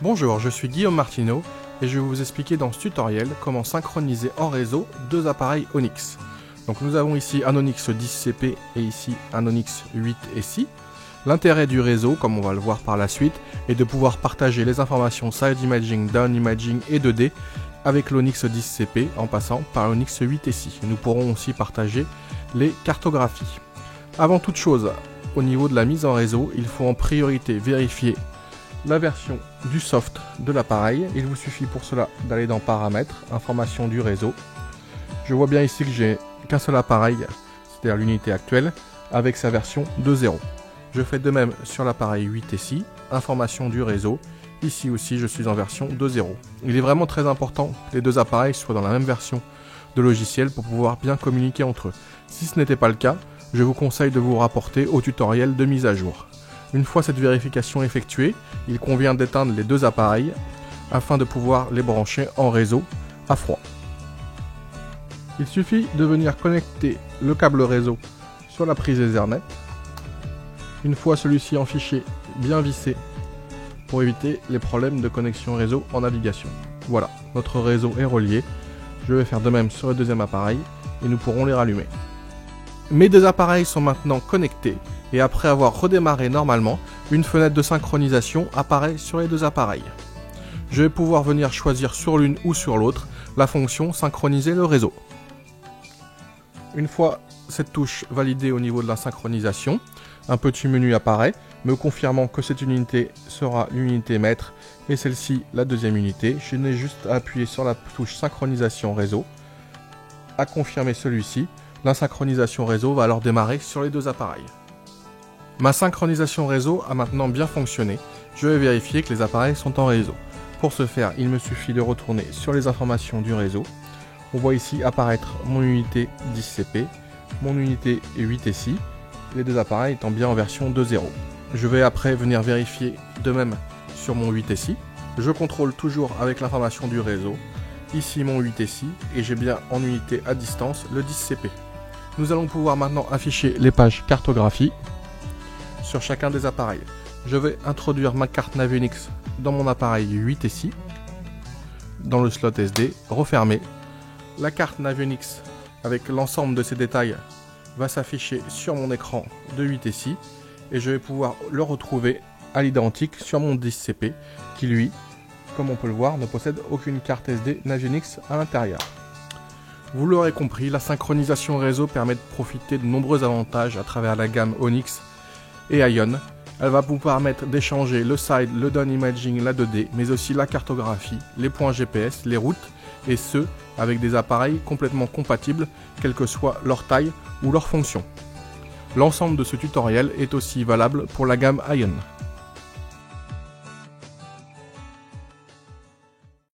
Bonjour, je suis Guillaume Martineau et je vais vous expliquer dans ce tutoriel comment synchroniser en réseau deux appareils Onyx. Donc nous avons ici un Onyx 10CP et ici un Onyx 8SI. L'intérêt du réseau, comme on va le voir par la suite, est de pouvoir partager les informations side imaging, down imaging et 2D avec l'Onyx 10CP en passant par l'Onyx 8SI. Nous pourrons aussi partager les cartographies. Avant toute chose, au niveau de la mise en réseau, il faut en priorité vérifier la version du soft de l'appareil. Il vous suffit pour cela d'aller dans Paramètres, Informations du réseau. Je vois bien ici que j'ai qu'un seul appareil, c'est-à-dire l'unité actuelle, avec sa version 2.0. Je fais de même sur l'appareil 8SI, Informations du réseau. Ici aussi, je suis en version 2.0. Il est vraiment très important que les deux appareils soient dans la même version de logiciel pour pouvoir bien communiquer entre eux. Si ce n'était pas le cas, je vous conseille de vous rapporter au tutoriel de mise à jour. Une fois cette vérification effectuée, il convient d'éteindre les deux appareils afin de pouvoir les brancher en réseau à froid. Il suffit de venir connecter le câble réseau sur la prise Ethernet. Une fois celui-ci en fichier bien vissé pour éviter les problèmes de connexion réseau en navigation. Voilà, notre réseau est relié. Je vais faire de même sur le deuxième appareil et nous pourrons les rallumer. Mes deux appareils sont maintenant connectés et après avoir redémarré normalement, une fenêtre de synchronisation apparaît sur les deux appareils. Je vais pouvoir venir choisir sur l'une ou sur l'autre la fonction synchroniser le réseau. Une fois cette touche validée au niveau de la synchronisation, un petit menu apparaît, me confirmant que cette unité sera l'unité maître et celle-ci la deuxième unité. Je n'ai juste à appuyer sur la touche synchronisation réseau, à confirmer celui-ci. La synchronisation réseau va alors démarrer sur les deux appareils. Ma synchronisation réseau a maintenant bien fonctionné. Je vais vérifier que les appareils sont en réseau. Pour ce faire, il me suffit de retourner sur les informations du réseau. On voit ici apparaître mon unité 10CP, mon unité 8SI, les deux appareils étant bien en version 2.0. Je vais après venir vérifier de même sur mon 8SI. Je contrôle toujours avec l'information du réseau. Ici mon 8SI et j'ai bien en unité à distance le 10CP. Nous allons pouvoir maintenant afficher les pages cartographie sur chacun des appareils. Je vais introduire ma carte Navionics dans mon appareil 8SI, dans le slot SD, refermer. La carte Navionics avec l'ensemble de ses détails va s'afficher sur mon écran de 8SI et je vais pouvoir le retrouver à l'identique sur mon 10CP qui lui, comme on peut le voir, ne possède aucune carte SD Navionics à l'intérieur. Vous l'aurez compris, la synchronisation réseau permet de profiter de nombreux avantages à travers la gamme Onyx et Ion. Elle va vous permettre d'échanger le side, le down imaging, la 2D, mais aussi la cartographie, les points GPS, les routes, et ce, avec des appareils complètement compatibles, quelle que soit leur taille ou leur fonction. L'ensemble de ce tutoriel est aussi valable pour la gamme Ion.